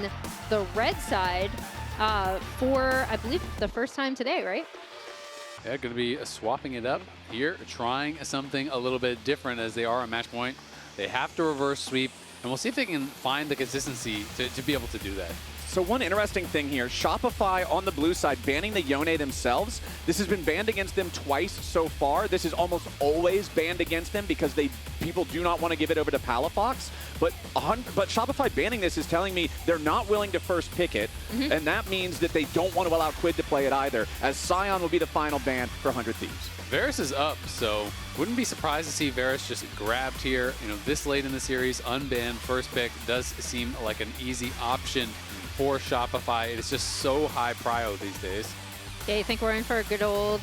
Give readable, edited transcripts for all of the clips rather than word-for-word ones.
on the red side for, I believe, the first time today, right? Yeah, going to be swapping it up here, trying something a little bit different as they are on match point. They have to reverse sweep, and we'll see if they can find the consistency to be able to do that. So one interesting thing here, Shopify on the blue side banning the Yone themselves. This has been banned against them twice so far. This is almost always banned against them because people do not want to give it over to Palafox. But Shopify banning this is telling me they're not willing to first pick it, and that means that they don't want to allow Quid to play it either, as Sion will be the final ban for 100 Thieves. Varus is up, so wouldn't be surprised to see Varus just grabbed here. You know, this late in the series, unbanned first pick does seem like an easy option for Shopify. It is just so high prio these days. Yeah, you think we're in for a good old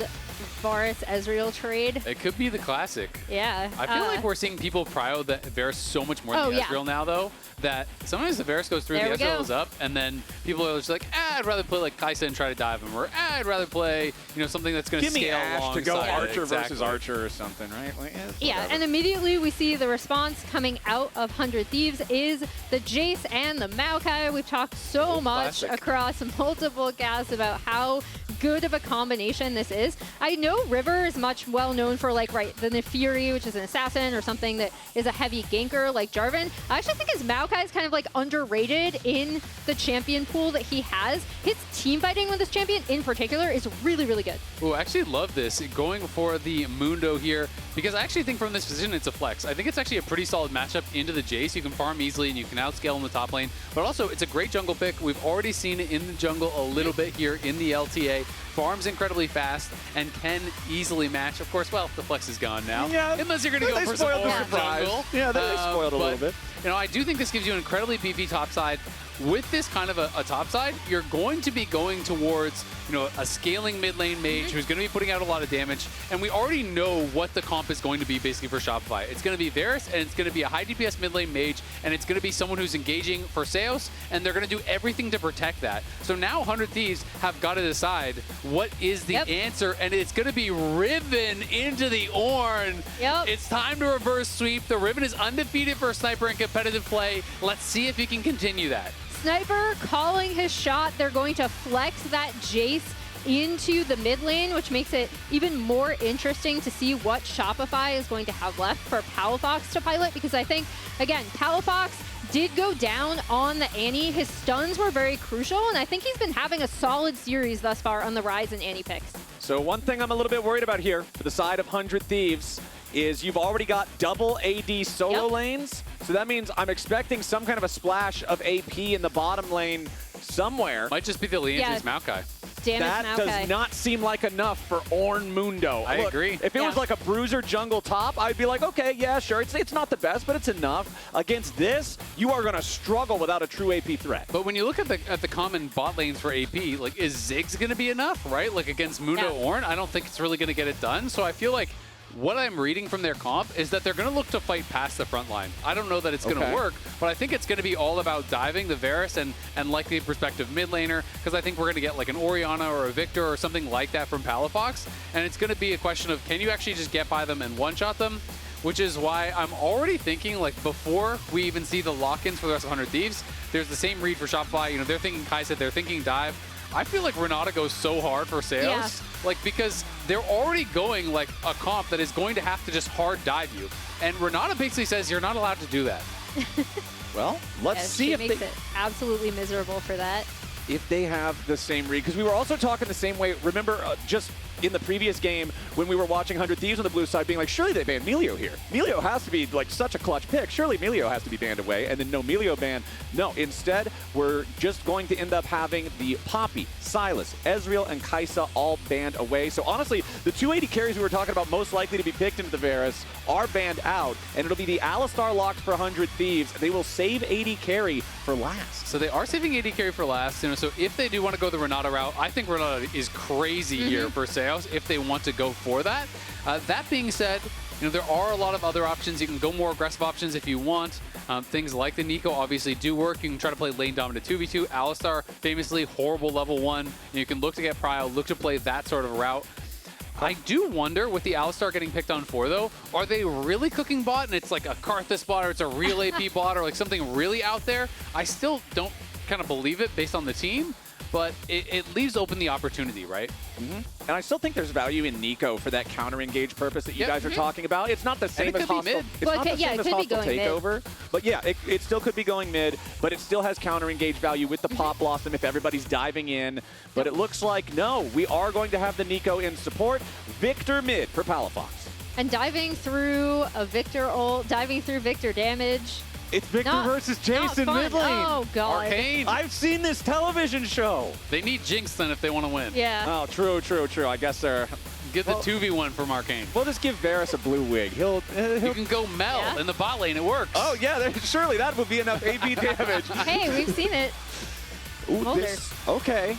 Varus Ezreal trade? It could be the classic. Yeah. I feel like we're seeing people prio the Varus so much more than the Ezreal now, though, that sometimes the Varus goes through, the Ezreal is up, and then people are just like, I'd rather play like Kai'Sa and try to dive him, or I'd rather play, you know, something that's going to scale alongside. Give me Ashe to go Archer exactly. versus Archer or something, right? Like, yeah, and immediately we see the response coming out of 100 Thieves is the Jayce and the Maokai. We've talked so much across multiple casts about how good of a combination this is. I know River is much well known for like, the Nefiri, which is an assassin, or something that is a heavy ganker like Jarvan. I actually think his Maokai is kind of like underrated in the champion pool that he has. His team fighting with this champion in particular is really, really good. Oh, I actually love this, going for the Mundo here, because I actually think from this position it's a flex. I think it's actually a pretty solid matchup into the Jayce. You can farm easily and you can outscale in the top lane, but also it's a great jungle pick. We've already seen it in the jungle a little bit here in the LTA. Farms incredibly fast and can easily match. Of course, well, the flex is gone now. Yeah, unless you're going to go for some more jungle. Yeah, they spoiled a little bit. You know, I do think this gives you an incredibly beefy top side. With this kind of a top side, you're going to be going towards, you know, a scaling mid lane mage who's going to be putting out a lot of damage. And we already know what the comp is going to be basically for Shopify. It's going to be Varus, and it's going to be a high DPS mid lane mage, and it's going to be someone who's engaging for Seos, and they're going to do everything to protect that. So now 100 Thieves have got to decide what is the answer, and it's going to be Riven into the Ornn. It's time to reverse sweep. The Riven is undefeated for a sniper in competitive play. Let's see if he can continue that. Sniper calling his shot. They're going to flex that Jayce into the mid lane, which makes it even more interesting to see what Shopify is going to have left for Palafox to pilot, because I think, again, Palafox did go down on the Annie. His stuns were very crucial, and I think he's been having a solid series thus far on the Rise and Annie picks. So one thing I'm a little bit worried about here for the side of 100 Thieves is you've already got double AD solo lanes. So that means I'm expecting some kind of a splash of AP in the bottom lane somewhere. Might just be the Leandry's Maokai. That does not seem like enough for Ornn Mundo. I agree. If it was like a bruiser jungle top, I'd be like, okay, yeah, sure. It's not the best, but it's enough. Against this, you are going to struggle without a true AP threat. But when you look at the common bot lanes for AP, like, is Ziggs going to be enough, right? Like against Mundo Ornn, I don't think it's really going to get it done. So I feel like what I'm reading from their comp is that they're going to look to fight past the front line. I don't know that it's going to work, but I think it's going to be all about diving the Varus and likely prospective mid laner, because I think we're going to get like an Orianna or a Viktor or something like that from Palafox, and it's going to be a question of, can you actually just get by them and one-shot them? Which is why I'm already thinking, like, before we even see the lock-ins for the rest of 100 Thieves, there's the same read for Shopify. You know, they're thinking Kai'Sa, they're thinking dive. I feel like Renata goes so hard for Seos, like, because they're already going like a comp that is going to have to just hard dive you. And Renata basically says you're not allowed to do that. Well, let's see if makes it absolutely miserable for that. If they have the same read, because we were also talking the same way. Remember, just in the previous game when we were watching 100 Thieves on the blue side being like, surely they banned Melio here. Melio has to be like such a clutch pick. Surely Melio has to be banned away. And then no Melio ban. No, instead, we're just going to end up having the Poppy, Sylas, Ezreal, and Kai'Sa all banned away. So honestly, the 280 carries we were talking about most likely to be picked into the Varus are banned out. And it'll be the Alistar locked for 100 Thieves. They will save 80 carry for last. So they are saving 80 carry for last. You know, so if they do want to go the Renata route, I think Renata is crazy here for Seos if they want to go for that. That being said, you know, there are a lot of other options. You can go more aggressive options if you want. Things like the Neeko obviously do work. You can try to play lane dominant 2v2. Alistar, famously horrible level 1. You can look to get prio, look to play that sort of route. I do wonder, with the Alistar getting picked on 4, though, are they really cooking bot and it's like a Karthus bot or it's a real AP bot or like something really out there? I still don't kind of believe it based on the team, but it leaves open the opportunity, right? And I still think there's value in Neeko for that counter-engage purpose that you guys are talking about. It's not the same as hostile. It's not the same as hostile takeover. But yeah, it still could be going mid, but it still has counter-engage value with the Pop Blossom if everybody's diving in. But it looks like, no, we are going to have the Neeko in support. Viktor mid for Palafox. And diving through a Viktor ult, diving through Viktor damage. It's Viktor versus Jayce in mid lane. Oh, God. Arcane. I've seen this television show. They need Jinx then if they want to win. Yeah. Oh, true. I guess they're... Get the 2v1 from Arcane. We'll just give Varus a blue wig. He'll You can go Mel in the bot lane. It works. Oh, yeah. Surely that would be enough AP damage. Hey, we've seen it. Ooh, okay.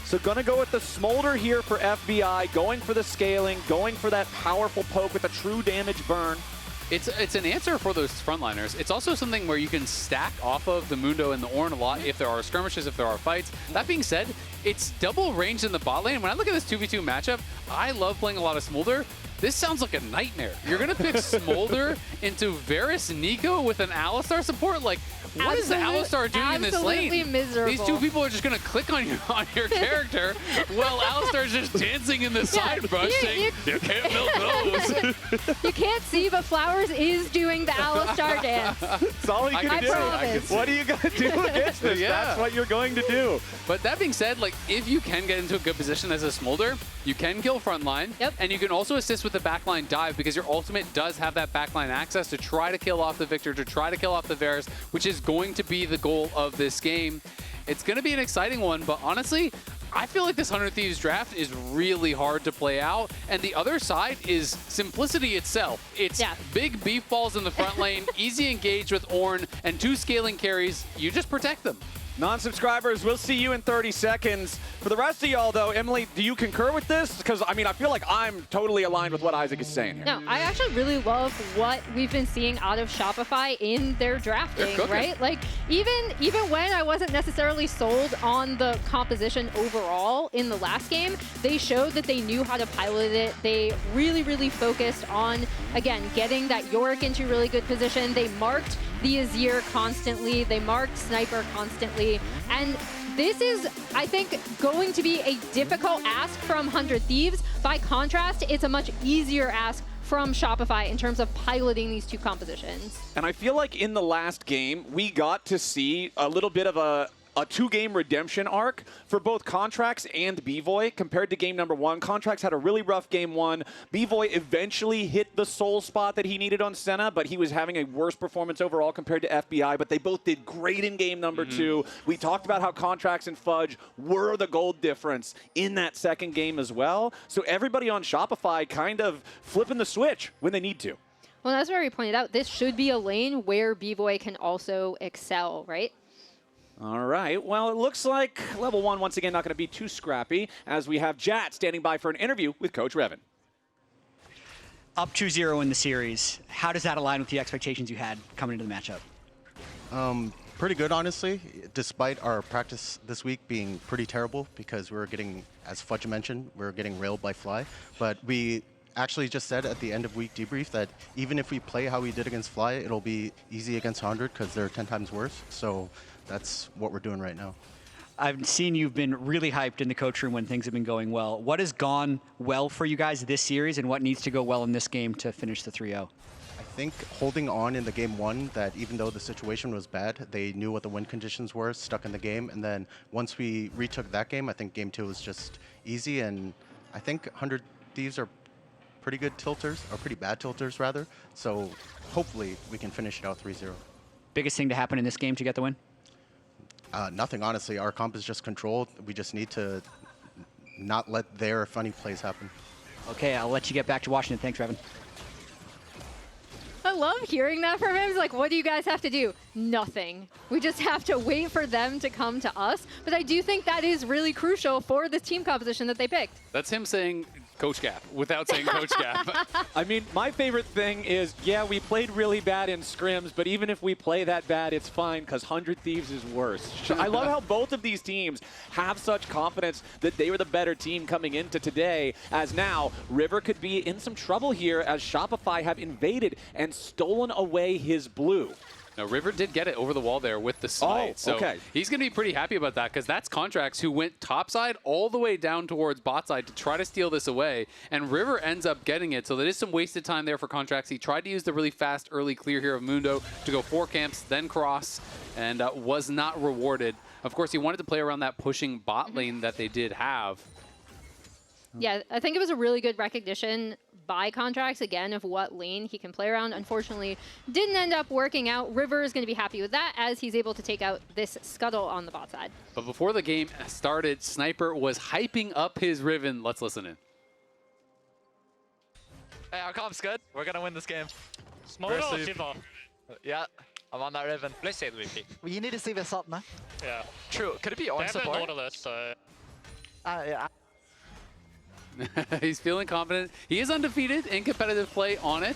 So gonna go with the Smolder here for FBI, going for the scaling, going for that powerful poke with a true damage burn. It's an answer for those frontliners. It's also something where you can stack off of the Mundo and the Ornn a lot if there are skirmishes, if there are fights. That being said, it's double range in the bot lane. When I look at this 2v2 matchup, I love playing a lot of Smolder. This sounds like a nightmare. You're going to pick Smolder into Varus Neeko with an Alistar support? Like, what is the Alistar doing in this lane? Absolutely miserable. These two people are just going to click on your character while Alistar's just dancing in the side brush saying, you can't milk those. You can't see, but Flowers is doing the Alistar dance. That's all he can do. Promise. What are you going to do against this? That's what you're going to do. But that being said, like, if you can get into a good position as a Smolder, you can kill frontline, and you can also assist with the backline dive because your ultimate does have that backline access to try to kill off the Viktor, to try to kill off the Varus, which is going to be the goal of this game. It's going to be an exciting one, but honestly, I feel like this 100 Thieves draft is really hard to play out, and the other side is simplicity itself. It's big beef balls in the front lane, easy engage with Ornn, and 2 scaling carries. You just protect them. Non-subscribers, we'll see you in 30 seconds. For the rest of y'all, though, Emily, do you concur with this? Because, I mean, I feel like I'm totally aligned with what Isaac is saying here. No, I actually really love what we've been seeing out of Shopify in their drafting, right? Like, even when I wasn't necessarily sold on the composition overall in the last game, they showed that they knew how to pilot it. They really, really focused on, again, getting that Yorick into really good position. They marked the Azir constantly. They marked Sniper constantly. And this is, I think, going to be a difficult ask from 100 Thieves. By contrast, it's a much easier ask from Shopify in terms of piloting these two compositions. And I feel like in the last game, we got to see a little bit of a 2-game redemption arc for both Contractz and Bvoy compared to game number 1. Contractz had a really rough game 1. Bvoy eventually hit the soul spot that he needed on Senna, but he was having a worse performance overall compared to FBI, but they both did great in game number 2. We talked about how Contractz and Fudge were the gold difference in that second game as well. So everybody on Shopify kind of flipping the switch when they need to. Well, as we already pointed out, this should be a lane where Bvoy can also excel, right? All right, well, it looks like level 1 once again not going to be too scrappy as we have Jat standing by for an interview with Coach Riven. Up 2-0 in the series, how does that align with the expectations you had coming into the matchup? Pretty good, honestly, despite our practice this week being pretty terrible because we were getting, as Fudge mentioned, we were getting railed by Fly. But we actually just said at the end of week debrief that even if we play how we did against Fly, it'll be easy against 100 because they're 10 times worse. So that's what we're doing right now. I've seen you've been really hyped in the coach room when things have been going well. What has gone well for you guys this series, and what needs to go well in this game to finish the 3-0? I think holding on in the game 1, that even though the situation was bad, they knew what the win conditions were, stuck in the game, and then once we retook that game, I think game 2 was just easy, and I think 100 Thieves are pretty good tilters, or pretty bad tilters rather, so hopefully we can finish it out 3-0. Biggest thing to happen in this game to get the win? Nothing, honestly. Our comp is just controlled. We just need to not let their funny plays happen. Okay, I'll let you get back to Washington. Thanks, Revan. I love hearing that from him. He's like, what do you guys have to do? Nothing. We just have to wait for them to come to us. But I do think that is really crucial for the team composition that they picked. That's him saying Coach Gap without saying Coach Gap. I mean, my favorite thing is, yeah, we played really bad in scrims, but even if we play that bad, it's fine because 100 Thieves is worse. I love how both of these teams have such confidence that they were the better team coming into today, as now River could be in some trouble here as Shopify have invaded and stolen away his blue. Now, River did get it over the wall there with the smite. So he's going to be pretty happy about that because that's Contractz who went topside all the way down towards bot side to try to steal this away. And River ends up getting it. So there is some wasted time there for Contractz. He tried to use the really fast early clear here of Mundo to go 4 camps, then cross, and was not rewarded. Of course, he wanted to play around that pushing bot lane that they did have. Yeah, I think it was a really good recognition by Contractz, again, of what lane he can play around. Unfortunately, didn't end up working out. River is going to be happy with that as he's able to take out this scuttle on the bot side. But before the game started, Sniper was hyping up his Riven. Let's listen in. Hey, our comp's good. We're going to win this game. Smolder or Shiva? Yeah, I'm on that Riven. Let's say MVP. Well, you need to see this up, man. Yeah. True. Could it be They Ornn have support? an Nautilus, so... Yeah. He's feeling confident. He is undefeated in competitive play on it,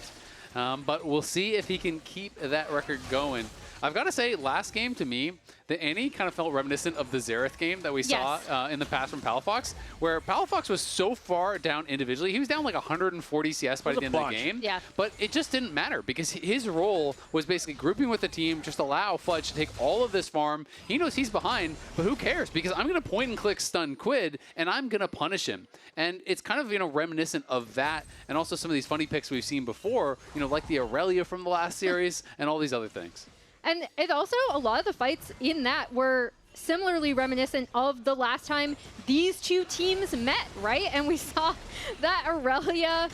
but we'll see if he can keep that record going. I've got to say, last game to me, the Annie kind of felt reminiscent of the Xerath game that we saw in the past from Palafox, where Palafox was so far down individually. He was down like 140 CS by the end of the game. Yeah. But it just didn't matter because his role was basically grouping with the team, just allow Fudge to take all of this farm. He knows he's behind, but who cares? Because I'm going to point and click stun Quid, and I'm going to punish him. And it's kind of, reminiscent of that, and also some of these funny picks we've seen before, like the Aurelia from the last series, and all these other things. And it also, a lot of the fights in that were similarly reminiscent of the last time these two teams met, right? And we saw that Aurelia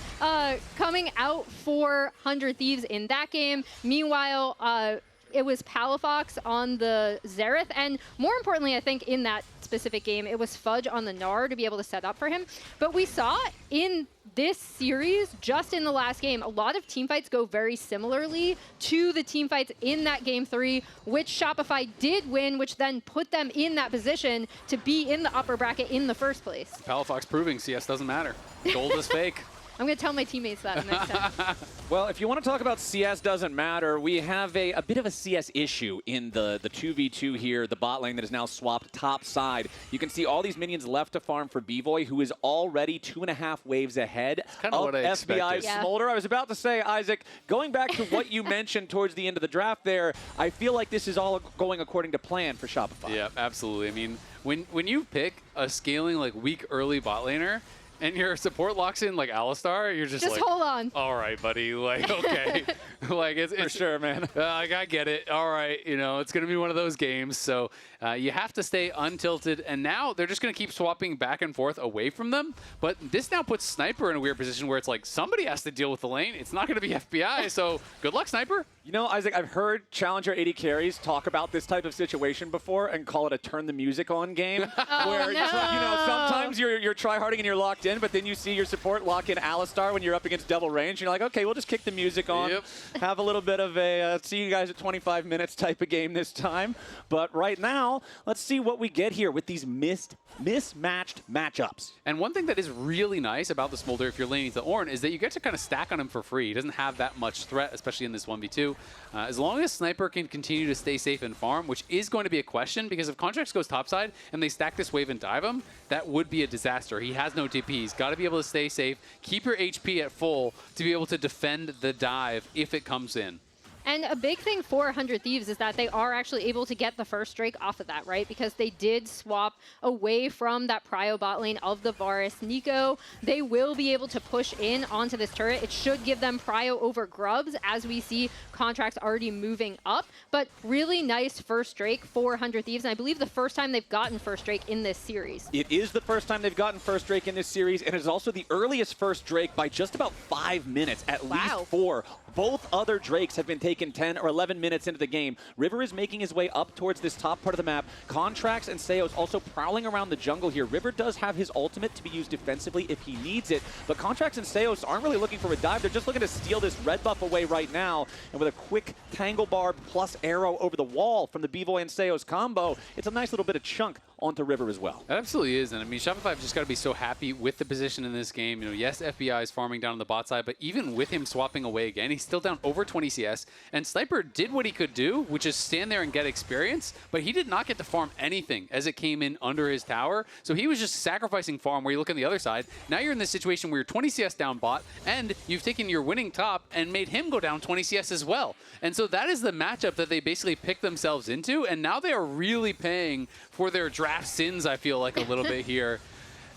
coming out for 100 Thieves in that game. Meanwhile, it was Palafox on the Xerath. And more importantly, I think in that specific game, it was Fudge on the Gnar to be able to set up for him. But we saw in this series, just in the last game, a lot of team fights go very similarly to the team fights in that game 3, which Shopify did win, which then put them in that position to be in the upper bracket in the first place. Palafox proving CS doesn't matter. Gold is fake. I'm going to tell my teammates that next time. Well, if you want to talk about CS doesn't matter, we have a bit of a CS issue in the 2v2 here, the bot lane that is now swapped top side. You can see all these minions left to farm for Bvoy, who is already 2.5 waves ahead of FBI's Smolder. I was about to say, Isaac, going back to what you mentioned towards the end of the draft there, I feel like this is all going according to plan for Shopify. Yeah, absolutely. I mean, when you pick a scaling weak early bot laner, and your support locks in like Alistar, you're just like, hold on. All right, buddy. Okay. It's for sure, man. I get it. All right. It's going to be one of those games. So you have to stay untilted. And now they're just going to keep swapping back and forth away from them. But this now puts Sniper in a weird position where it's like somebody has to deal with the lane. It's not going to be FBI. So good luck, Sniper. Isaac, I've heard Challenger AD carries talk about this type of situation before and call it a turn the music on game. Where, sometimes you're tryharding and you're locked in, but then you see your support lock in Alistar when you're up against double range. You're like, okay, we'll just kick the music on. Yep. Have a little bit of a see you guys at 25 minutes type of game this time. But right now, let's see what we get here with these mismatched matchups. And one thing that is really nice about the Smolder, if you're laning to Ornn, is that you get to kind of stack on him for free. He doesn't have that much threat, especially in this 1v2. As long as Sniper can continue to stay safe and farm, which is going to be a question, because if Contractz goes topside and they stack this wave and dive him, that would be a disaster. He has no TP. He's got to be able to stay safe, keep your HP at full to be able to defend the dive if it comes in. And a big thing for 100 Thieves is that they are actually able to get the first Drake off of that, right? Because they did swap away from that prio bot lane of the Varus. Neeko, they will be able to push in onto this turret. It should give them prio over Grubs, as we see Contractz already moving up. But really nice first Drake for 100 Thieves, and I believe the first time they've gotten first Drake in this series. It is the first time they've gotten first Drake in this series, and it is also the earliest first Drake by just about 5 minutes, at least 4. Both other Drakes have been taken 10 or 11 minutes into the game. River is making his way up towards this top part of the map. Contractz and Seos also prowling around the jungle here. River does have his ultimate to be used defensively if he needs it, but Contractz and Seos aren't really looking for a dive. They're just looking to steal this red buff away right now. And with a quick Tangle Barb plus arrow over the wall from the Bvoy and Seos combo, it's a nice little bit of chunk onto River as well. It absolutely is. And I mean, Shopify have just got to be so happy with the position in this game. Yes, FBI is farming down on the bot side, but even with him swapping away again, he's still down over 20 CS, and Sniper did what he could do, which is stand there and get experience, but he did not get to farm anything as it came in under his tower. So he was just sacrificing farm where you look on the other side. Now you're in this situation where you're 20 CS down bot, and you've taken your winning top and made him go down 20 CS as well. And so that is the matchup that they basically picked themselves into, and now they are really paying for their draft sins, I feel like, a little bit here.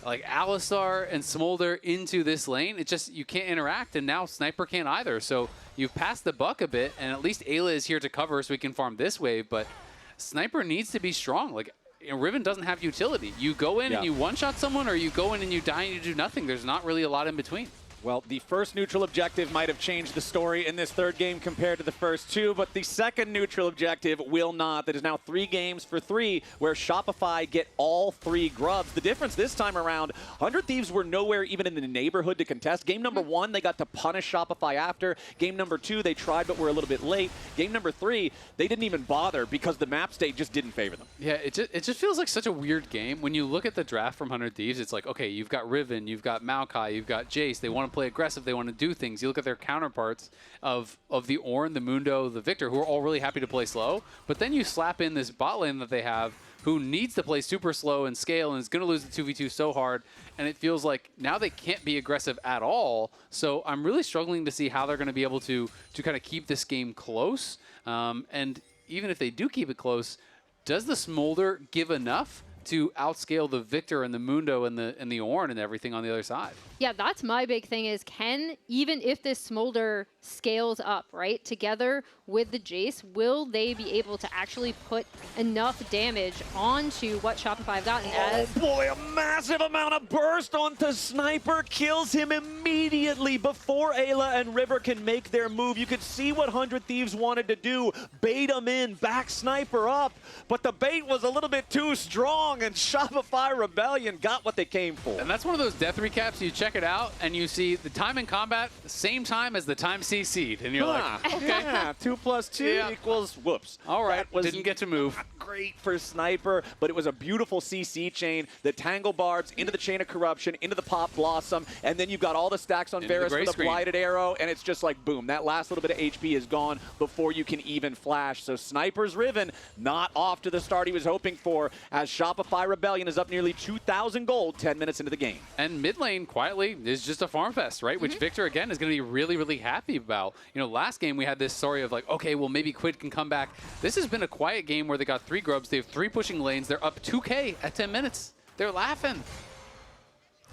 Like Alistar and Smolder into this lane, it's just you can't interact, and now Sniper can't either. So you've passed the buck a bit, and at least Eyla is here to cover so we can farm this wave, but Sniper needs to be strong. Like, you know, Riven doesn't have utility. You go in and you one-shot someone, or you go in and you die and you do nothing. There's not really a lot in between. Well, the first neutral objective might have changed the story in this third game compared to the first two, but the second neutral objective will not. That is now 3 games for 3, where Shopify get all 3 grubs. The difference this time around, 100 Thieves were nowhere even in the neighborhood to contest. Game number 1, they got to punish Shopify after. Game number 2, they tried but were a little bit late. Game number 3, they didn't even bother because the map state just didn't favor them. Yeah, it just feels like such a weird game. When you look at the draft from 100 Thieves, it's like, okay, you've got Riven, you've got Maokai, you've got Jayce. They want to play aggressive, they want to do things. You look at their counterparts of the Ornn, the Mundo, the Viktor, who are all really happy to play slow. But then you slap in this bot lane that they have who needs to play super slow and scale and is going to lose the 2v2 so hard. And it feels like now they can't be aggressive at all. So I'm really struggling to see how they're going to be able to kind of keep this game close. And even if they do keep it close, does the Smolder give enough to outscale the Viktor and the Mundo and the Ornn and everything on the other side? Yeah, that's my big thing is even if this Smolder scales up, right, together with the Jayce, will they be able to actually put enough damage onto what Shopify have gotten as... Oh boy, a massive amount of burst onto Sniper, kills him immediately before Eyla and River can make their move. You could see what 100 Thieves wanted to do, bait him in, back Sniper up, but the bait was a little bit too strong, and Shopify Rebellion got what they came for. And that's one of those death recaps. You check it out, and you see the time in combat, the same time as the time CC'd, and you're like, okay. Yeah, 2 + 2 equals whoops. All right, didn't get to move. Great for Sniper, but it was a beautiful CC chain. The Tangle Barbs into the Chain of Corruption, into the Pop Blossom, and then you've got all the stacks on Varus for the Blighted Arrow, and it's just like, boom, that last little bit of HP is gone before you can even flash. So Sniper's Riven not off to the start he was hoping for, as Shopify Rebellion is up nearly 2,000 gold 10 minutes into the game. And mid lane, quietly, is just a farm fest, right? Which Viktor, again, is going to be really, really happy about. You know, last game we had this story of like, okay, well, maybe Quid can come back. This has been a quiet game where they got 3 grubs. They have 3 pushing lanes. They're up 2K at 10 minutes. They're laughing.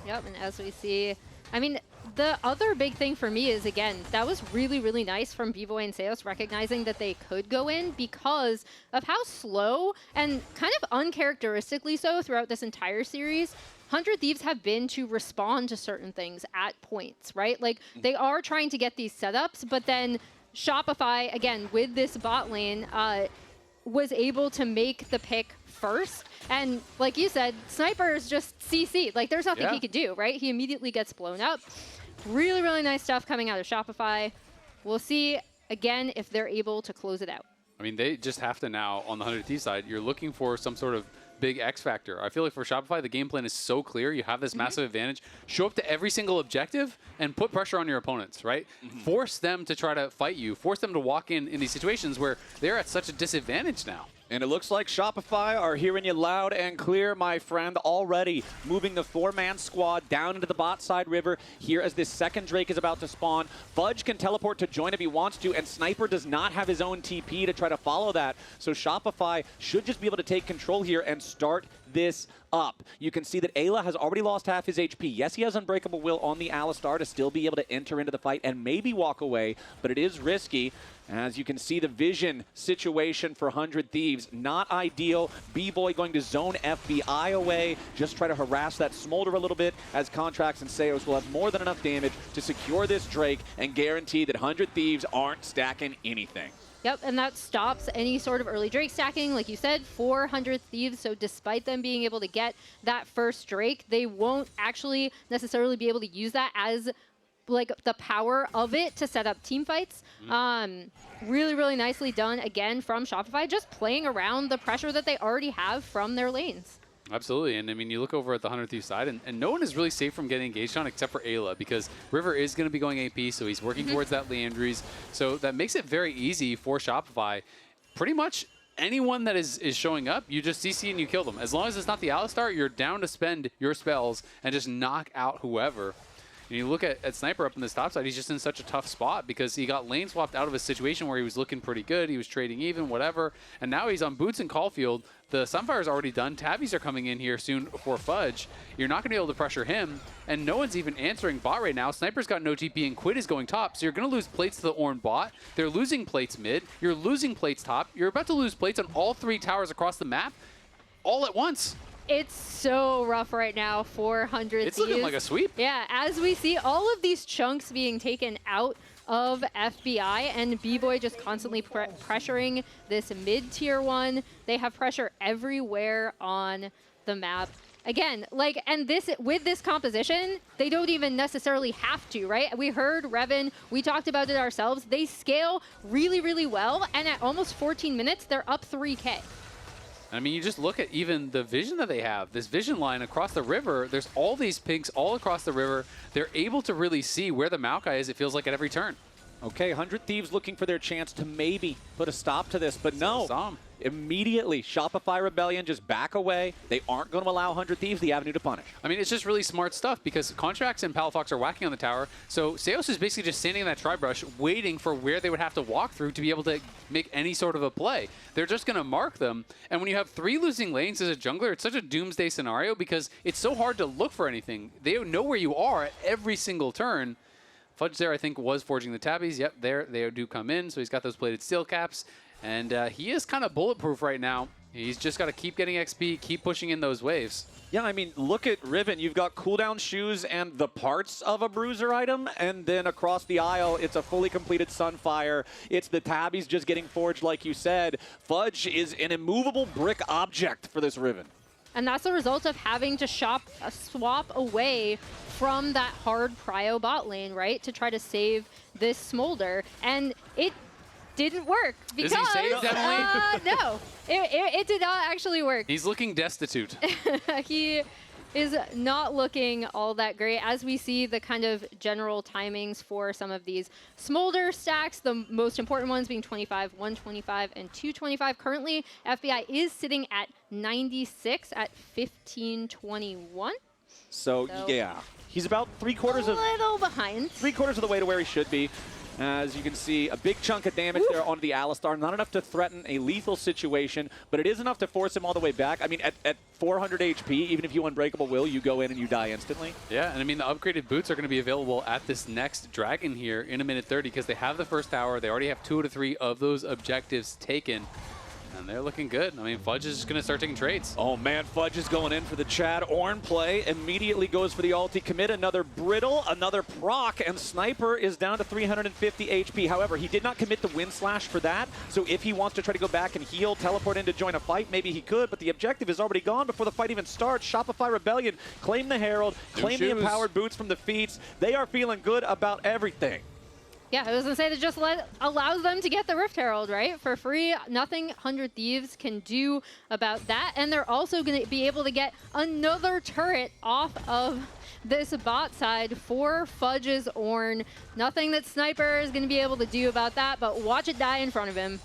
Yep, and as we see, I mean, the other big thing for me is, again, that was really, really nice from Bvoy and Seos recognizing that they could go in because of how slow and kind of uncharacteristically so throughout this entire series 100 Thieves have been to respond to certain things at points, right? Like, they are trying to get these setups, but then Shopify, again, with this bot lane, was able to make the pick first. And like you said, Sniper's just CC'd. Like, there's nothing he could do, right? He immediately gets blown up. Really, really nice stuff coming out of Shopify. We'll see, again, if they're able to close it out. I mean, they just have to now, on the 100 Thieves side, you're looking for some sort of big X factor. I feel like for Shopify, the game plan is so clear. You have this massive advantage. Show up to every single objective and put pressure on your opponents, right? Force them to try to fight you. Force them to walk in these situations where they're at such a disadvantage now. And it looks like Shopify are hearing you loud and clear, my friend, already moving the 4-man squad down into the bot side river here as this second Drake is about to spawn. Fudge can teleport to join if he wants to, and Sniper does not have his own TP to try to follow that. So Shopify should just be able to take control here and start this up. You can see that Eyla has already lost half his HP. Yes, he has Unbreakable Will on the Alistar to still be able to enter into the fight and maybe walk away, but it is risky. As you can see, the vision situation for 100 Thieves, not ideal. Bvoy going to zone FBI away, just try to harass that Smolder a little bit, as Contractz and Seos will have more than enough damage to secure this Drake and guarantee that 100 Thieves aren't stacking anything. Yep, and that stops any sort of early Drake stacking, like you said, 400 Thieves. So despite them being able to get that first Drake, they won't actually necessarily be able to use that as like the power of it to set up team fights. Really, really nicely done again from Shopify, just playing around the pressure that they already have from their lanes. Absolutely, and I mean, you look over at the 100 Thieves side, and no one is really safe from getting engaged on except for Eyla, because River is going to be going AP, so he's working towards that Leandries. So that makes it very easy for Shopify. Pretty much anyone that is showing up, you just CC and you kill them. As long as it's not the Alistar, you're down to spend your spells and just knock out whoever. And you look at Sniper up in this top side, he's just in such a tough spot because he got lane swapped out of a situation where he was looking pretty good, he was trading even, whatever, and now he's on Boots and Caulfield. The Sunfire's already done, Tabbies are coming in here soon for Fudge. You're not going to be able to pressure him, and no one's even answering bot right now. Sniper's got no TP and Quid is going top, so you're going to lose plates to the Ornn bot. They're losing plates mid, you're losing plates top, you're about to lose plates on all 3 towers across the map, all at once. It's so rough right now for 100 Thieves. It's looking like a sweep. Yeah, as we see all of these chunks being taken out of FBI and Bvoy just constantly pressuring this mid-tier 1. They have pressure everywhere on the map. Again, like, and this with this composition, they don't even necessarily have to, right? We heard Riven, we talked about it ourselves. They scale really, really well, and at almost 14 minutes, they're up 3K. I mean, you just look at even the vision that they have, this vision line across the river. There's all these pinks all across the river. They're able to really see where the Maokai is, it feels like, at every turn. Okay, 100 Thieves looking for their chance to maybe put a stop to this, but no. Immediately, Shopify Rebellion just back away. They aren't going to allow 100 Thieves the avenue to punish. I mean, it's just really smart stuff because Contractz and Palafox are whacking on the tower. So Seos is basically just standing in that tri-brush waiting for where they would have to walk through to be able to make any sort of a play. They're just going to mark them. And when you have 3 losing lanes as a jungler, it's such a doomsday scenario because it's so hard to look for anything. They know where you are at every single turn. Fudge there, I think, was forging the tabbies. Yep, there they do come in. So he's got those plated steel caps. And he is kind of bulletproof right now. He's just got to keep getting XP, keep pushing in those waves. Yeah, I mean, look at Riven. You've got cooldown shoes and the parts of a bruiser item, and then across the aisle, it's a fully completed Sunfire. It's the tabbies just getting forged, like you said. Fudge is an immovable brick object for this Riven. And that's the result of having to swap away from that hard prio bot lane, right? To try to save this Smolder. And it didn't work because Is he saved, Emily? no, it did not actually work. He's looking destitute. He is not looking all that great. As we see the kind of general timings for some of these Smolder stacks, the most important ones being 25, 125, and 225. Currently, FBI is sitting at 96 at 1521. So yeah, he's about A little behind. 3/4 of the way to where he should be. As you can see, a big chunk of damage there onto the Alistar. Not enough to threaten a lethal situation, but it is enough to force him all the way back. I mean, at 400 HP, even if you Unbreakable Will, you go in and you die instantly. Yeah, and I mean, the upgraded boots are going to be available at this next Dragon here in 1:30 because they have the first tower. They already have 2 out of 3 of those objectives taken. And they're looking good. I mean, Fudge is just going to start taking trades. Oh, man, Fudge is going in for the Chad Ornn play. Immediately goes for the ulti commit. Another Brittle, another proc, and Sniper is down to 350 HP. However, he did not commit the Wind Slash for that. So if he wants to try to go back and heal, teleport in to join a fight, maybe he could. But the objective is already gone before the fight even starts. Shopify Rebellion claim the Herald, claim the Empowered Boots from the feats. They are feeling good about everything. Yeah, I was going to say that just allows them to get the Rift Herald, right? For free. Nothing 100 Thieves can do about that. And they're also going to be able to get another turret off of this bot side for Fudge's Ornn. Nothing that Sniper is going to be able to do about that, but watch it die in front of him.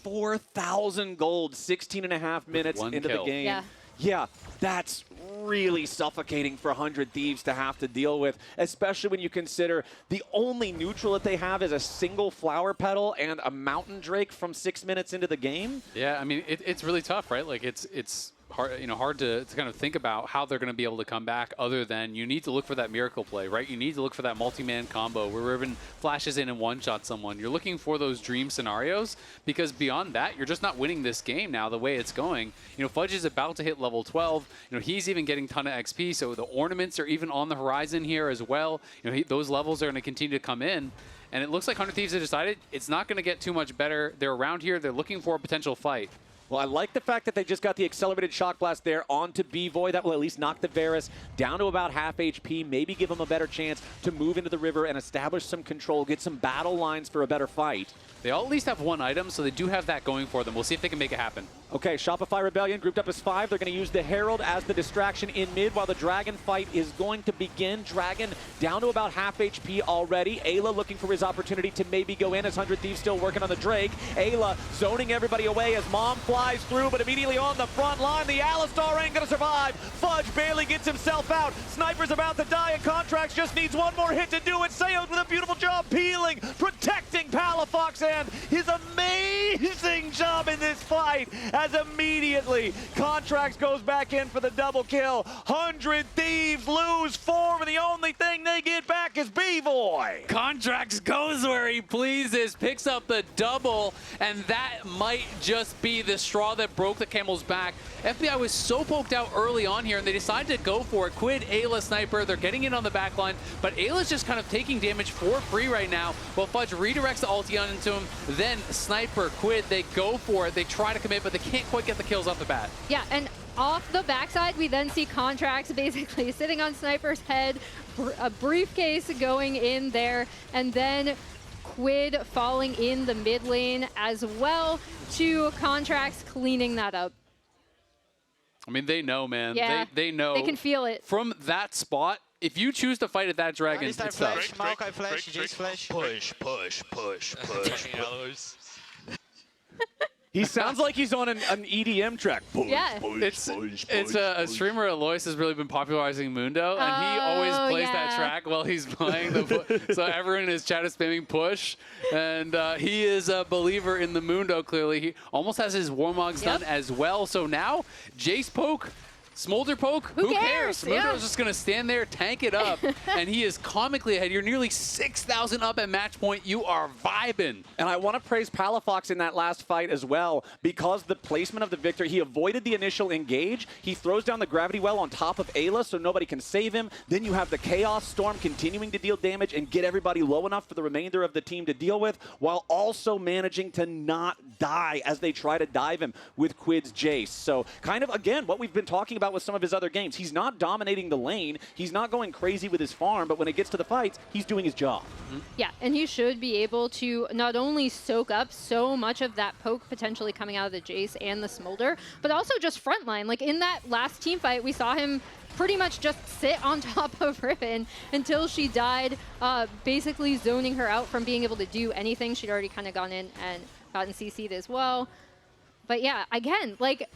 4,000 gold, 16.5 minutes into the game. Yeah. Yeah, that's really suffocating for 100 Thieves to have to deal with, especially when you consider the only neutral that they have is a single flower petal and a mountain drake from 6 minutes into the game. Yeah, I mean, it's really tough, right? Like, it's hard, hard to kind of think about how they're going to be able to come back other than you need to look for that miracle play, right? You need to look for that multi-man combo where Riven flashes in and one-shot someone. You're looking for those dream scenarios because beyond that, you're just not winning this game now the way it's going. Fudge is about to hit level 12. He's even getting a ton of XP, so the ornaments are even on the horizon here as well. Those levels are going to continue to come in. And it looks like 100 Thieves have decided it's not going to get too much better. They're around here. They're looking for a potential fight. Well, I like the fact that they just got the accelerated shock blast there onto Bvoy. That will at least knock the Varus down to about half HP, maybe give him a better chance to move into the river and establish some control, get some battle lines for a better fight. They all at least have one item, so they do have that going for them. We'll see if they can make it happen. Okay, Shopify Rebellion grouped up as 5. They're going to use the Herald as the distraction in mid while the Dragon fight is going to begin. Dragon down to about half HP already. Eyla looking for his opportunity to maybe go in as 100 Thieves still working on the Drake. Eyla zoning everybody away as Mom flies through, but immediately on the front line, the Alistar ain't going to survive. Fudge barely gets himself out. Sniper's about to die, and Contractz just needs one more hit to do it. Seos with a beautiful job peeling, protecting Palafox, and his amazing job in this fight as immediately Contractz goes back in for the double kill. 100 Thieves lose 4, and the only thing they get back is Bvoy. Contractz goes where he pleases, picks up the double, and that might just be the straw that broke the camel's back. FBI was so poked out early on here, and they decided to go for it. Quid, Eyla, Sniper, they're getting in on the back line, but Ayla's just kind of taking damage for free right now, while Fudge redirects the ulti on into him. Then Sniper, Quid, they go for it. They try to commit, but they can't quite get the kills off the bat. Yeah, and off the backside, we then see Contractz basically sitting on Sniper's head, a briefcase going in there, and then Quid falling in the mid lane as well to Contractz cleaning that up. I mean, they know, man. Yeah, they know. They can feel it. From that spot, if you choose to fight at that Dragon, it's tough. flash, Maokai flash, Jayce flash. Push. He sounds like he's on an EDM track. Push, Yeah. It's a streamer, Alois, has really been popularizing Mundo, and he always plays that track while he's playing. So everyone in his chat is spamming push, and he is a believer in the Mundo, clearly. He almost has his Warmogs done as well. So now, Jayce poke, Smolder poke, who cares? Mundo's just going to stand there, tank it up, and he is comically ahead. You're nearly 6,000 up at match point. You are vibing. And I want to praise Palafox in that last fight as well, because the placement of the Viktor, he avoided the initial engage. He throws down the gravity well on top of Eyla so nobody can save him. Then you have the Chaos Storm continuing to deal damage and get everybody low enough for the remainder of the team to deal with, while also managing to not die as they try to dive him with Quid's Jayce. So kind of, again, what we've been talking about with some of his other games. He's not dominating the lane. He's not going crazy with his farm, but when it gets to the fights, he's doing his job. Yeah, and he should be able to not only soak up so much of that poke potentially coming out of the Jayce and the Smolder, but also just frontline. Like in that last team fight, we saw him pretty much just sit on top of Riven until she died, basically zoning her out from being able to do anything. She'd already kind of gone in and gotten CC'd as well. But yeah, again, like,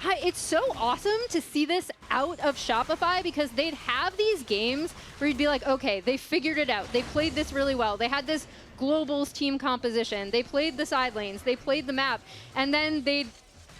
it's so awesome to see this out of Shopify, because they'd have these games where you'd be like, okay, they figured it out. They played this really well. They had this globals team composition. They played the side lanes. They played the map. And then they'd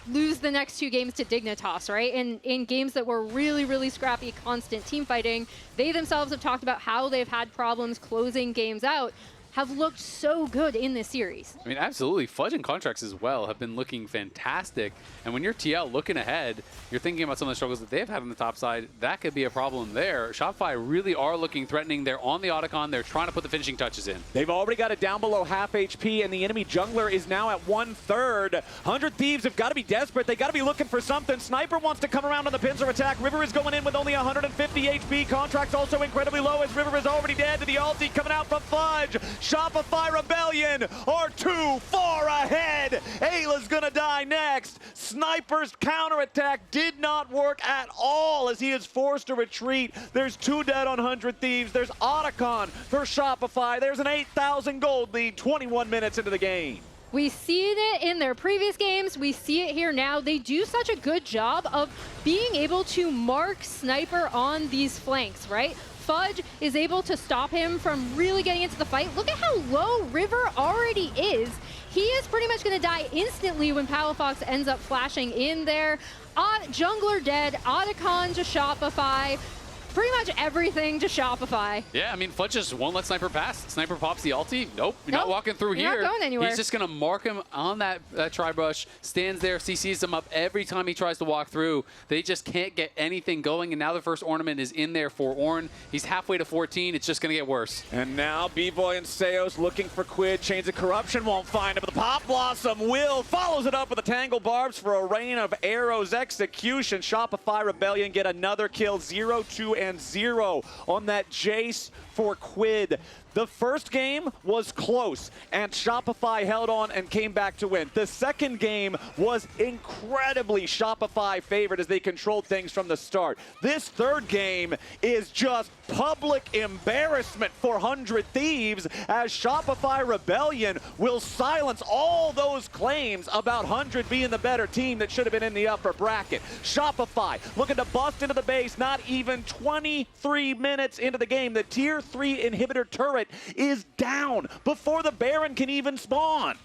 lose the next 2 games to Dignitas, right? In games that were really, really scrappy, constant team fighting. They themselves have talked about how they've had problems closing games out. Have looked so good in this series. I mean, absolutely. Fudge and Contractz as well have been looking fantastic. And when you're TL looking ahead, you're thinking about some of the struggles that they've had on the top side. That could be a problem there. Shopify really are looking threatening. They're on the Otacon. They're trying to put the finishing touches in. They've already got it down below half HP, and the enemy jungler is now at 1/3. 100 Thieves have got to be desperate. They got to be looking for something. Sniper wants to come around on the pincer attack. River is going in with only 150 HP. Contractz also incredibly low as River is already dead to the ulti coming out from Fudge. Shopify Rebellion are too far ahead. Ayla's gonna die next. Sniper's counterattack did not work at all as he is forced to retreat. There's 2 dead on 100 Thieves. There's Otacon for Shopify. There's an 8,000 gold lead 21 minutes into the game. We've seen it in their previous games. We see it here now. They do such a good job of being able to mark Sniper on these flanks, right? Fudge is able to stop him from really getting into the fight. Look at how low River already is. He is pretty much going to die instantly when Palafox ends up flashing in there. Jungler dead, Otacon to Shopify. Pretty much everything to Shopify. Yeah, I mean, Fudge just won't let Sniper pass. Sniper pops the ulti. Nope, you're not walking through here. You're not going anywhere. He's just going to mark him on that tri-brush, stands there, CCs him up every time he tries to walk through. They just can't get anything going, and now the first ornament is in there for Ornn. He's halfway to 14. It's just going to get worse. And now Bvoy and Seos looking for Quid. Chains of Corruption won't find him, but the Pop Blossom will. Follows it up with the Tangle Barbs for a rain of arrows. Execution. Shopify Rebellion get another kill. 0, 2, and 0 on that Jayce for Quid. The first game was close, and Shopify held on and came back to win. The second game was incredibly Shopify favored as they controlled things from the start. This third game is just public embarrassment for 100 Thieves, as Shopify Rebellion will silence all those claims about 100 being the better team that should have been in the upper bracket. Shopify looking to bust into the base not even 23 minutes into the game. The tier 3 inhibitor turret is down before the Baron can even spawn.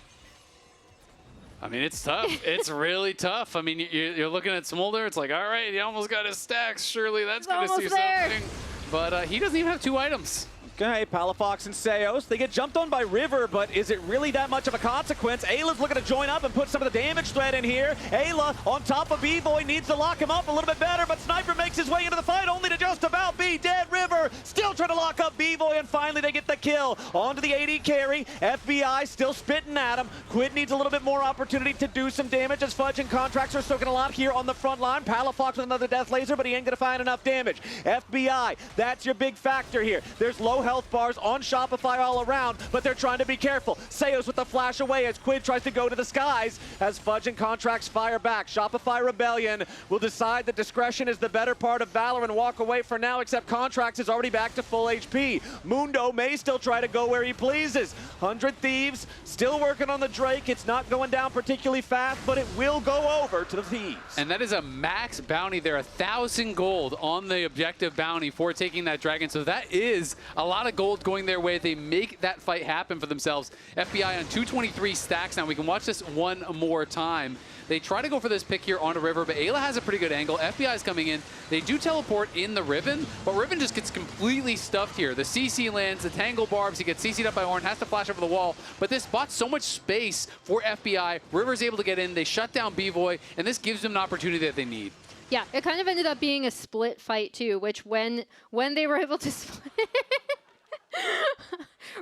I mean, it's tough. It's really tough. I mean, you're looking at Smolder. It's like, all right, he almost got his stacks. Surely that's going to see something. But he doesn't even have 2 items. Okay, Palafox and Seos, they get jumped on by River, but is it really that much of a consequence? Ayla's looking to join up and put some of the damage threat in here. Ayla on top of Bvoy needs to lock him up a little bit better, but Sniper makes his way into the fight only to just about be dead. River still trying to lock up Bvoy, and finally they get the kill. Onto the AD carry. FBI still spitting at him. Quid needs a little bit more opportunity to do some damage as Fudge and Contractz are soaking a lot here on the front line. Palafox with another death laser, but he ain't going to find enough damage. FBI, that's your big factor here. There's low health bars on Shopify all around, but they're trying to be careful. Seos with the flash away as Quid tries to go to the skies as Fudge and Contractz fire back. Shopify Rebellion will decide that discretion is the better part of valor and walk away for now, except Contractz is already back to full HP. Mundo may still try to go where he pleases. 100 Thieves still working on the Drake. It's not going down particularly fast, but it will go over to the Thieves. And that is a max bounty there, 1,000 gold on the objective bounty for taking that dragon. So that is a lot of gold going their way. They make that fight happen for themselves. FBI on 223 stacks. Now we can watch this one more time. They try to go for this pick here onto River, but Eyla has a pretty good angle. FBI is coming in. They do teleport in the Riven, but Riven just gets completely stuffed here. The CC lands, the Tangle Barbs, he gets CC'd up by Ornn, has to flash over the wall, but this bought so much space for FBI. River's able to get in. They shut down Bvoy, and this gives them an opportunity that they need. Yeah, it kind of ended up being a split fight too, which when they were able to split...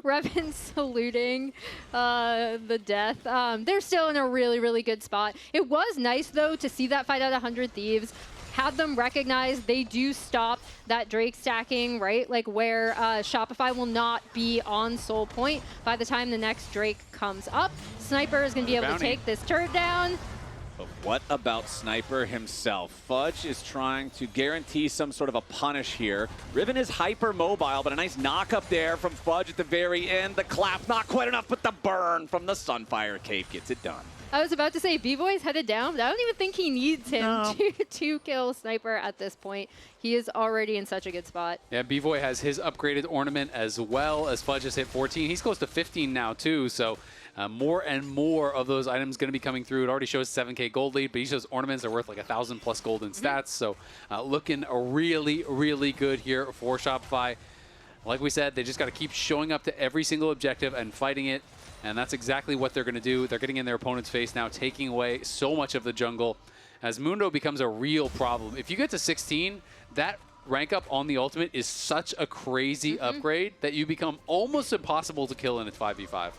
Riven saluting the death. They're still in a really, really good spot. It was nice, though, to see that fight out 100 Thieves. Have them recognize they do stop that Drake stacking, right? Like where Shopify will not be on soul point by the time the next Drake comes up. Sniper is going to be able to take this turret down. But what about Sniper himself? Fudge is trying to guarantee some sort of a punish here. Riven is hyper mobile, but a nice knock up there from Fudge at the very end. The clap, not quite enough, but the burn from the Sunfire Cape gets it done. I was about to say, Bvoy's headed down, but I don't even think he needs him to kill Sniper at this point. He is already in such a good spot. Yeah, Bvoy has his upgraded ornament as well as Fudge has hit 14. He's close to 15 now, too, so more and more of those items going to be coming through. It already shows 7K gold lead, but he shows ornaments are worth like 1,000 plus gold in stats, so looking really, really good here for Shopify. Like we said, they just got to keep showing up to every single objective and fighting it. And that's exactly what they're going to do. They're getting in their opponent's face now, taking away so much of the jungle as Mundo becomes a real problem. If you get to 16, that rank up on the ultimate is such a crazy upgrade that you become almost impossible to kill in a 5v5.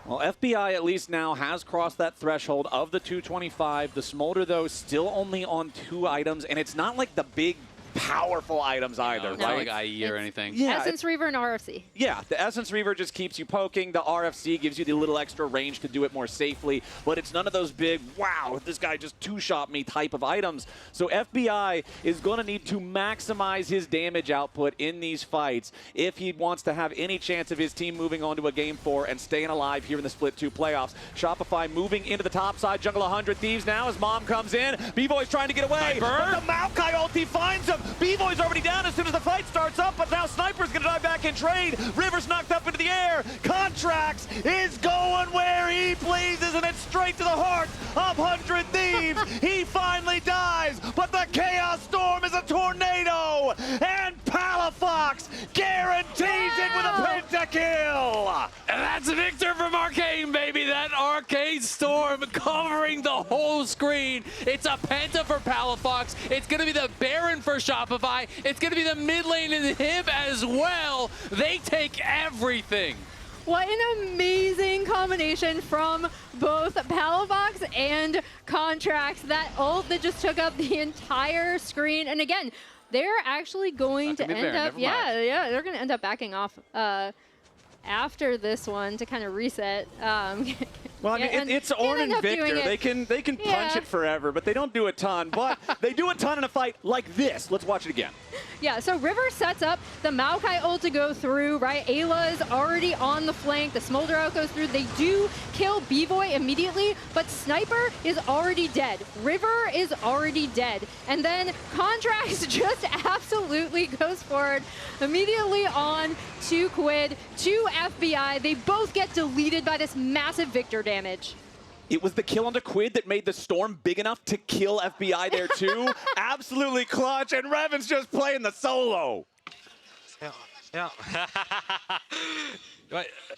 Well, FBI at least now has crossed that threshold of the 225. The Smolder, though, still only on 2 items, and it's not like the big powerful items either, it's right? not like IE or anything. Yeah, Essence Reaver and RFC. Yeah, the Essence Reaver just keeps you poking. The RFC gives you the little extra range to do it more safely, but it's none of those big, wow, this guy just two-shot me type of items. So FBI is going to need to maximize his damage output in these fights if he wants to have any chance of his team moving on to a Game 4 and staying alive here in the Split 2 playoffs. Shopify moving into the top side, jungle 100 Thieves now as Mom comes in. Bvoy's trying to get away, but the Maokai ulti finds him. Bvoy's already down as soon as the fight starts up, but now Sniper's going to dive back in trade. River's knocked up into the air. Contractz is going where he pleases, and it's straight to the heart of 100 Thieves. He finally dies, but the Chaos Storm is a tornado, and Palafox guarantees it with a pentakill. And that's Viktor from Arcane, baby. That Arcane Storm covering the whole screen. It's a penta for Palafox. It's going to be the Baron for Shopify. It's going to be the mid lane in him as well. They take everything. What an amazing combination from both Palafox and Contractz. That ult that just took up the entire screen. And again, they're actually going to end up, they're going to end up backing off after this one to kind of reset. Well, I mean, it's Ornn and Viktor. They can punch it forever, but they don't do a ton. But they do a ton in a fight like this. Let's watch it again. Yeah, so River sets up the Maokai ult to go through, right? Eyla is already on the flank. The Smolder out goes through. They do kill Bvoy immediately, but Sniper is already dead. River is already dead. And then Contractz just absolutely goes forward immediately on to Quid, to FBI. They both get deleted by this massive Viktor damage. It was the kill onto Quid that made the storm big enough to kill FBI there too. Absolutely clutch, and Revan's just playing the solo. Yeah.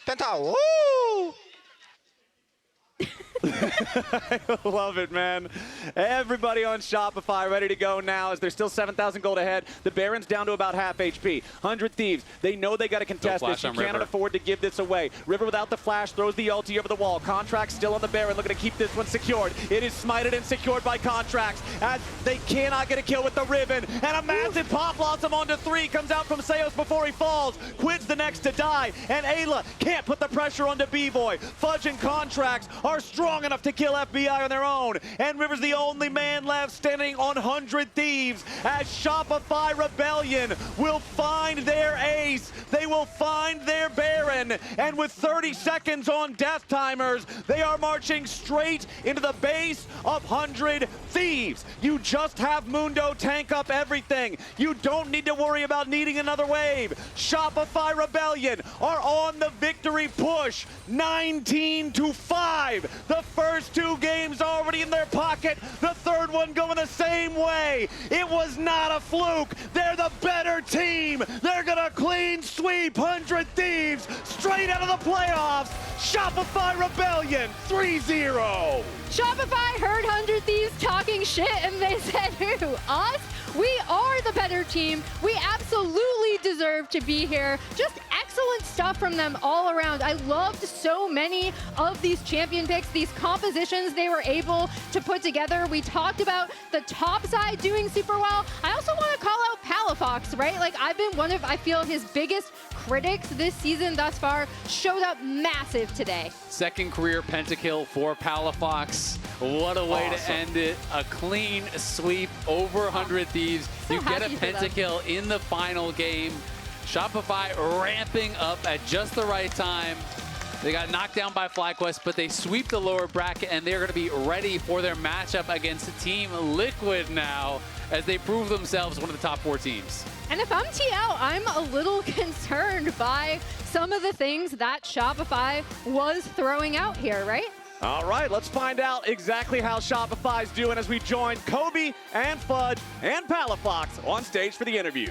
Penta, woo! I love it, man. Everybody on Shopify ready to go now as there's still 7,000 gold ahead. The Baron's down to about half HP. 100 Thieves, they know they got to contest this. You cannot afford to give this away. River without the flash throws the ulti over the wall. Contractz still on the Baron, looking to keep this one secured. It is smited and secured by Contractz as they cannot get a kill with the Riven. And a massive pop blossom onto 3 comes out from Seos before he falls. Quid's the next to die, and Eyla can't put the pressure onto Bvoy. Fudge and Contractz are strong enough to kill FBI on their own, and River's the only man left standing on 100 Thieves as Shopify Rebellion will find their ace. They will find their Baron, and with 30 seconds on death timers, they are marching straight into the base of 100 Thieves. You just have Mundo tank up everything. You don't need to worry about needing another wave. Shopify Rebellion are on the victory push, 19-5. The first 2 games already in their pocket. The third one going the same way. It was not a fluke. They're the better team. They're gonna clean sweep 100 Thieves straight out of the playoffs. Shopify Rebellion 3-0. Shopify heard 100 Thieves talking shit and they said, who, us? We are the better team. We absolutely deserve to be here. Just excellent stuff from them all around. I loved so many of these champion picks, these compositions they were able to put together. We talked about the top side doing super well. I also want to call out Palafox, right? Like, I've been one of, I feel, his biggest critics this season thus far. Showed up massive today. Second career pentakill for Palafox. What a way to end it. A clean sweep over 100 Thieves. So you get a happy for them. pentakill in the final game. Shopify ramping up at just the right time. They got knocked down by FlyQuest, but they sweep the lower bracket, and they're going to be ready for their matchup against Team Liquid now as they prove themselves one of the top 4 teams. And if I'm TL, I'm a little concerned by some of the things that Shopify was throwing out here, right? All right, let's find out exactly how Shopify's doing as we join Kobe and Fudge and Palafox on stage for the interview.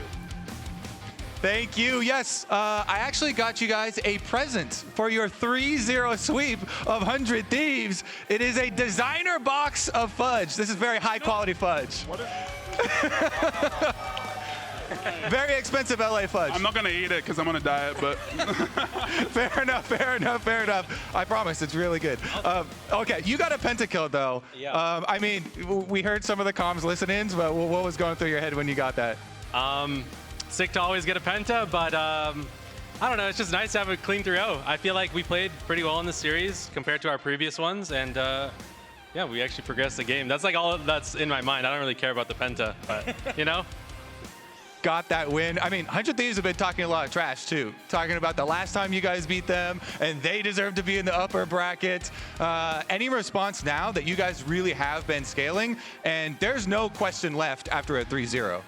Thank you. Yes, I actually got you guys a present for your 3-0 sweep of 100 Thieves. It is a designer box of fudge. This is very high quality fudge. Very expensive LA fudge. I'm not gonna eat it because I'm on a diet, but fair enough, fair enough, fair enough. I promise it's really good. Okay, you got a pentakill though. Yeah. I mean, we heard some of the comms listen-ins, but what was going through your head when you got that? Sick to always get a penta, but I don't know, it's just nice to have a clean 3-0. I feel like we played pretty well in this series compared to our previous ones, and yeah, we actually progressed the game. That's like all that's in my mind. I don't really care about the penta, but you know? Got that win. I mean, 100 Thieves have been talking a lot of trash too. Talking about the last time you guys beat them, and they deserve to be in the upper bracket. Any response now that you guys really have been scaling, and there's no question left after a 3-0?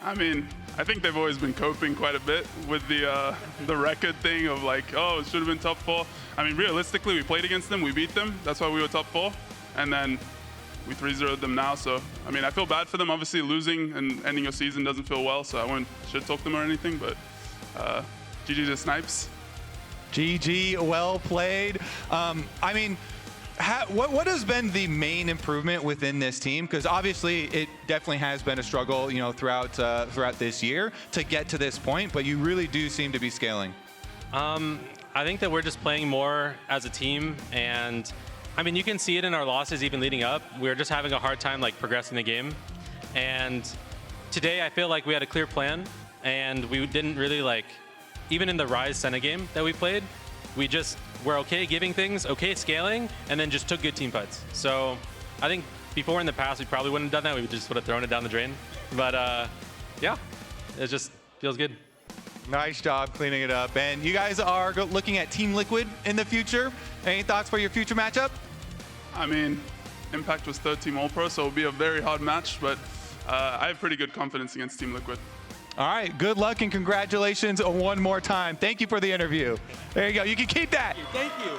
I mean, I think they've always been coping quite a bit with the record thing of like, oh, it should have been top 4. I mean, realistically, we played against them, we beat them. That's why we were top 4, and then we 3-0'd them now. So, I mean, I feel bad for them. Obviously, losing and ending your season doesn't feel well, so I won't shit talk them or anything, but GG to Snipes. GG, well played. I mean, what has been the main improvement within this team? Because obviously it definitely has been a struggle, you know, throughout this year to get to this point, but you really do seem to be scaling. I think that we're just playing more as a team, and I mean, you can see it in our losses even leading up. We're just having a hard time like progressing the game. And today I feel like we had a clear plan, and we didn't really like even in the Rise Senna game that we played, we just were okay giving things, okay scaling, and then just took good team fights. So I think before in the past, we probably wouldn't have done that. We just would have thrown it down the drain. But yeah, it just feels good. Nice job cleaning it up. And you guys are looking at Team Liquid in the future. Any thoughts for your future matchup? I mean, Impact was third team All-Pro, so it'll be a very hard match, but I have pretty good confidence against Team Liquid. All right, good luck and congratulations one more time. Thank you for the interview. There you go. You can keep that. Thank you.